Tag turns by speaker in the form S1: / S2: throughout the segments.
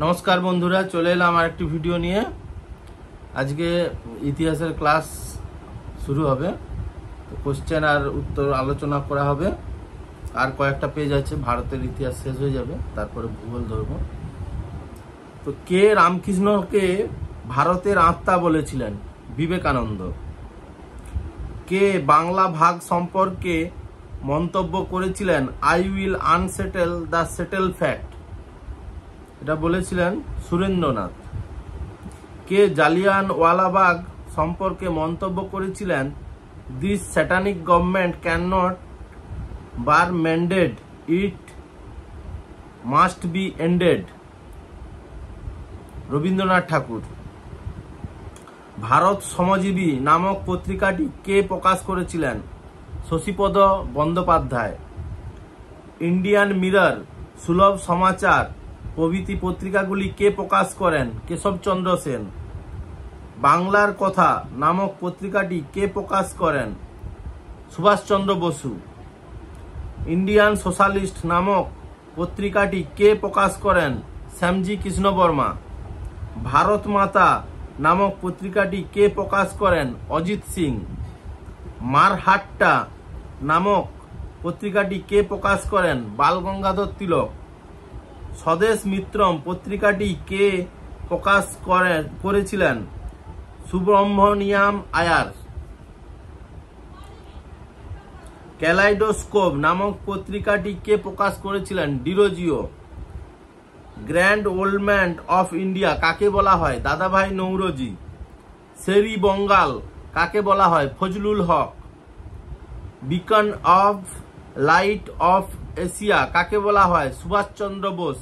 S1: নমস্কার বন্ধুরা, চলে এলাম আর একটি ভিডিও নিয়ে। আজকে ইতিহাসের ক্লাস শুরু হবে, কোশ্চেন আর উত্তর আলোচনা করা হবে। আর কয়েকটা পেজ আছে, ভারতের ইতিহাস শেষ হয়ে যাবে, তারপরে ভূগোল ধরব। তো কে রামকৃষ্ণকে ভারতের আত্মা বলেছিলেন? বিবেকানন্দ। কে বাংলা ভাগ সম্পর্কে মন্তব্য করেছিলেন? I will unsettle the settle fact, এটা বলেছিলেন সুরেন্দ্রনাথ। কে জালিয়ানওয়ালাবাগ সম্পর্কে মন্তব্য করেছিলেন? This satanic government can not be amended, it must be ended, Rabindranath Thakur. Bharat Shramjibi নামক পত্রিকাটি কে প্রকাশ করেছিলেন? শশীপদ বন্দ্যোপাধ্যায়। ইন্ডিয়ান মিরর, সুলভ সমাচার প্রভৃতি পত্রিকাগুলি কে প্রকাশ করেন? কেশবচন্দ্র সেন। বাংলার কথা নামক পত্রিকাটি কে প্রকাশ করেন? সুভাষচন্দ্র বসু। ইন্ডিয়ান সোশ্যালিস্ট নামক পত্রিকাটি কে প্রকাশ করেন? শ্যামজি কৃষ্ণ বর্মা। ভারত মাতা নামক পত্রিকাটি কে প্রকাশ করেন? অজিত সিং। মারহাট্টা নামক পত্রিকাটি কে প্রকাশ করেন? বালগঙ্গাধর তিলক। স্বদেশ মিত্রম পত্রিকাটি কে প্রকাশ করেছিলেন? সুব্রহ্মণ্যম আয়ার। ক্যালাইডোস্কোপ নামক পত্রিকাটি কে প্রকাশ করেছিলেন? Derozio. Grand old man of India কাকে বলা হয়? দাদাভাই নৌরোজি। শেরি বঙ্গাল কাকে বলা হয়? Fazlul Haq. Beacon of light of Asia কাকে বলা হয়? Subhas Chandra Bose.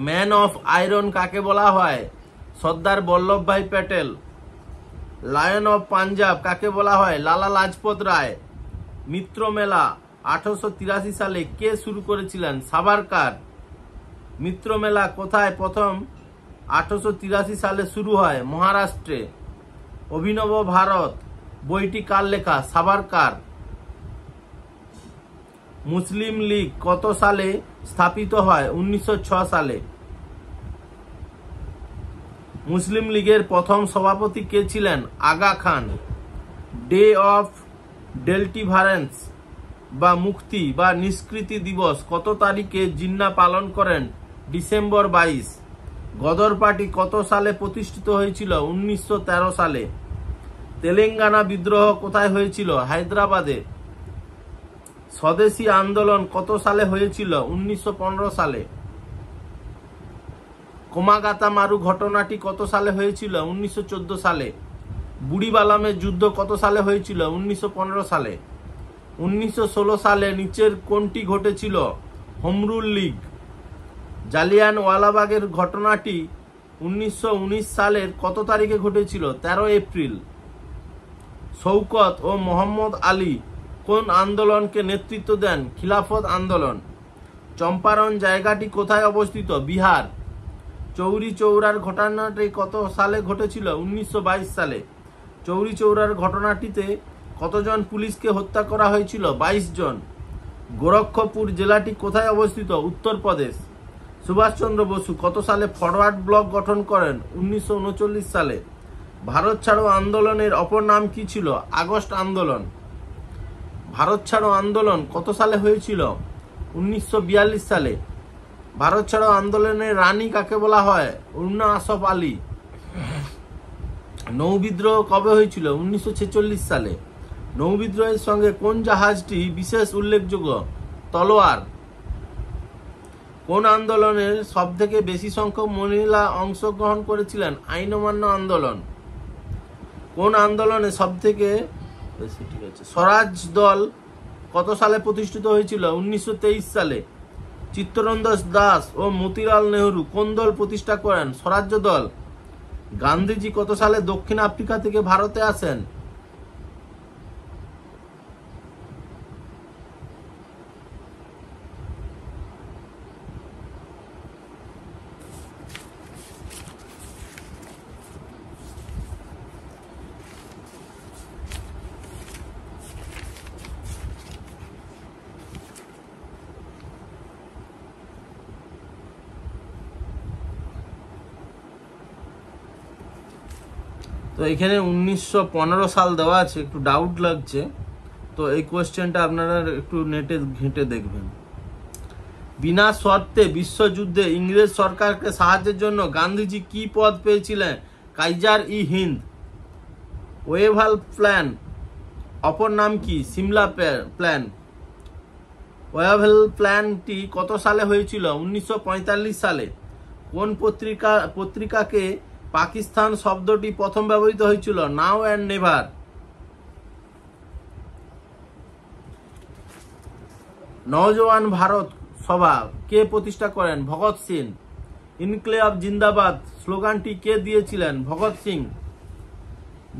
S1: Man of iron কাকে বলা হয়? সর্দার বল্লভভাই প্যাটেল। লায়ন অফ পাঞ্জাব কাকে বলা হয়? লালা লাজপত রায়। মিত্র মেলা 1883 সালে কে শুরু করেছিলেন? সাভারকার। মিত্র মেলা কোথায় প্রথম 1883 সালে শুরু হয়? মহারাষ্ট্রে। অভিনব ভারত বইটি কার লেখা? সাভারকার। মুসলিম লীগ কত সালে স্থাপিত হয়? 1906 সালে। মুসলিম লীগের প্রথম সভাপতি কে ছিলেন? Aga Khan. Day of deliverance বা মুক্তি বা নিষ্কৃতি দিবস কত তারিখে জিন্না পালন করেন? ডিসেম্বর 22। গদর পার্টি কত সালে প্রতিষ্ঠিত হয়েছিল? 1913 সালে। তেলেঙ্গানা বিদ্রোহ কোথায় হয়েছিল? হায়দ্রাবাদে। স্বদেশী আন্দোলন কত সালে হয়েছিল? 1915 সালে। কোমাগাতা মারু ঘটনাটি কত সালে হয়েছিল? 1914 সালে। বুড়িবালামের যুদ্ধ কত সালে হয়েছিল? 1915 সালে। 1916 সালে নিচের কোনটি ঘটেছিল? হোমরুল লীগ। জালিয়ানওয়ালাবাগের ঘটনাটি 1919 সালের কত তারিখে ঘটেছিল? 13 এপ্রিল। শৌকত ও মোহাম্মদ আলী কোন আন্দোলনকে নেতৃত্ব দেন? খিলাফত আন্দোলন। চম্পারণ জায়গাটি কোথায় অবস্থিত? বিহার। চৌরি চৌরার ঘটনাটি কত সালে ঘটেছিল? 1922 সালে। চৌরি চৌরার ঘটনাটিতে কতজন পুলিশকে হত্যা করা হয়েছিল? 22 জন। গোরক্ষপুর জেলাটি কোথায় অবস্থিত? উত্তরপ্রদেশ। সুভাষচন্দ্র বসু কত সালে ফরওয়ার্ড ব্লক গঠন করেন? 1939 সালে। ভারত ছাড়ো আন্দোলনের অপর নাম কি ছিল? আগস্ট আন্দোলন। ভারত ছাড়ো আন্দোলন কত সালে হয়েছিল? 1942 সালে। ভারত ছাড়ো আন্দোলনের রানী কাকে বলা হয়? অরুণা আসফ আলী। নৌবিদ্রোহ কবে হয়েছিল? 1946 সালে। নৌবিদ্রোহের সঙ্গে কোন জাহাজটি বিশেষ উল্লেখযোগ্য? তলোয়ার। কোন আন্দোলনের সব থেকে বেশি সংখ্যক মহিলা অংশগ্রহণ করেছিলেন? আইন অমান্য আন্দোলন। কোন আন্দোলনে সব থেকে বেশি? ঠিক আছে। স্বরাজ দল কত সালে প্রতিষ্ঠিত হয়েছিল? 1923 সালে। চিত্তরঞ্জন দাস ও মতিলাল নেহরু কোন দল প্রতিষ্ঠা করেন? স্বরাজ্য দল। গান্ধীজি কত সালে দক্ষিণ আফ্রিকা থেকে ভারতে আসেন? তো এখানে 1915 সাল দেওয়া আছে, একটু ডাউট লাগছে, তো এই কোয়েশ্চেনটা আপনারা একটু নেটে ঘেঁটে দেখবেন। বিনা শর্তে বিশ্বযুদ্ধে ইংরেজ সরকারকে সাহায্যের জন্য গান্ধীজি কি পদ পেয়েছিলেন? কাইজার ই হিন্দ। ওয়েভাল প্ল্যান অপর নাম কি? সিমলা প্ল্যান। ওয়েভাল প্ল্যানটি কত সালে হয়েছিল? 1945 সালে। কোন পত্রিকাকে পাকিস্তান শব্দটি প্রথম ব্যবহৃত হয়েছিল? নাও অ্যান্ড নেভার। নওজওয়ান ভারত সভা কে প্রতিষ্ঠা করেন? ভগৎ সিং। ইনকলাব জিন্দাবাদ স্লোগানটি কে দিয়েছিলেন? Bhagat Singh.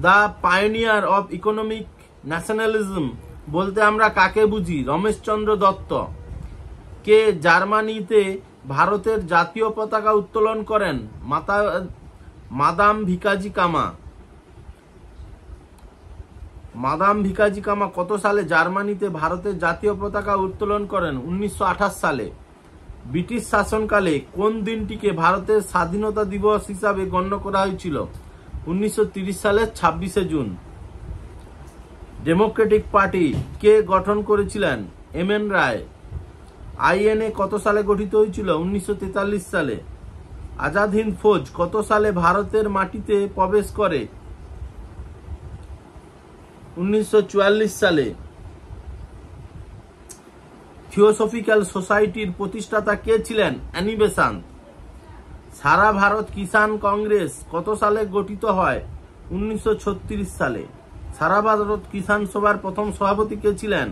S1: The pioneer of economic nationalism বলতে আমরা কাকে বুঝি? রমেশচন্দ্র দত্ত। কে জার্মানিতে ভারতের জাতীয় পতাকা উত্তোলন করেন? মাদাম ভিকাজি কামা। মাদাম ভিকাজি কামা কত সালে জার্মানিতে ভারতের জাতীয় পতাকা উত্তোলন করেন? 1928 সালে। ব্রিটিশ শাসনকালে কোন দিনটিকে ভারতের স্বাধীনতা দিবস হিসাবে গণ্য করা হয়েছিল? 1930 সালের 26শে জুন। ডেমোক্রেটিক পার্টি কে গঠন করেছিলেন? এম.এন. রায়। আইএনএ কত সালে গঠিত হয়েছিল? 1943 সালে। আজাদ হিন্দ ফৌজ কত সালে ভারতের মাটিতে প্রবেশ করে? 1944 সালে। থিওসফিক্যাল সোসাইটির প্রতিষ্ঠাতা কে ছিলেন? Annie Besant. সারা ভারত কিষাণ কংগ্রেস কত সালে গঠিত হয়? 1936 সালে। সারা ভারত কিষাণ সভার প্রথম সভাপতি কে ছিলেন?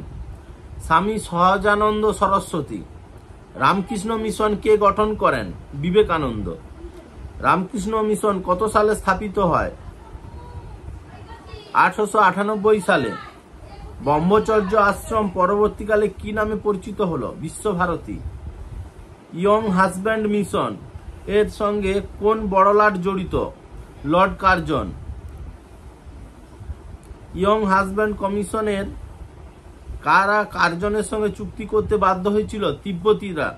S1: স্বামী সহজানন্দ সরস্বতী। রামকৃষ্ণ মিশন কে গঠন করেন? বিবেকানন্দ। রামকৃষ্ণ মিশন কত সালে স্থাপিত হয়? 1898 সালে। ব্রহ্মচর্য আশ্রম পরবর্তীকালে কি নামে পরিচিত হলো? বিশ্বভারতী। ইয়ং হাজব্যান্ড মিশন এর সঙ্গে কোন বড়লাট জড়িত? Lord Curzon. ইয়ং হাজব্যান্ড কমিশনের কারা কার্জনের সঙ্গে চুক্তি করতে বাধ্য হয়েছিল? তিব্বতীরা।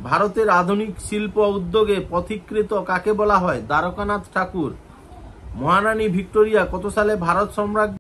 S1: ভারতের আধুনিক শিল্প উদ্যোগে পথিকৃত কাকে বলা হয়? দ্বারকানাথ ঠাকুর। মহারানী ভিক্টোরিয়া কত সালে ভারত সম্রাজ্ঞী